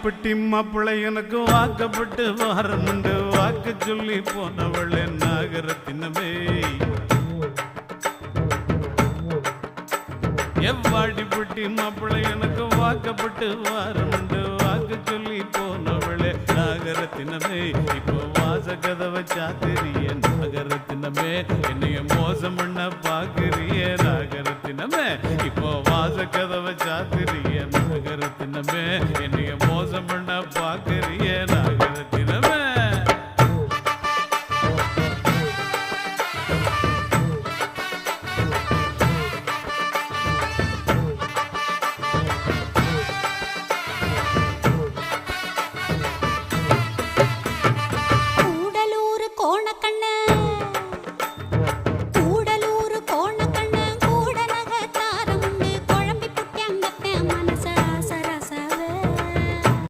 வாடிப்பட்டி மாப்பிள்ளை எனக்கு வாக்கப்பட்டு வாரமுண்டு வாக்கு சொல்லி போனவளே நாகரத்தினமே எவ்வாடிப்பட்டி மாப்பிள்ளை எனக்கு வாக்கப்பட்டு வாரமுண்டு வாக்கு சொல்லி போனவளே நாகரத்தினமே இப்போ வாச கதவை சாத்திரிய நாகரத்தினமே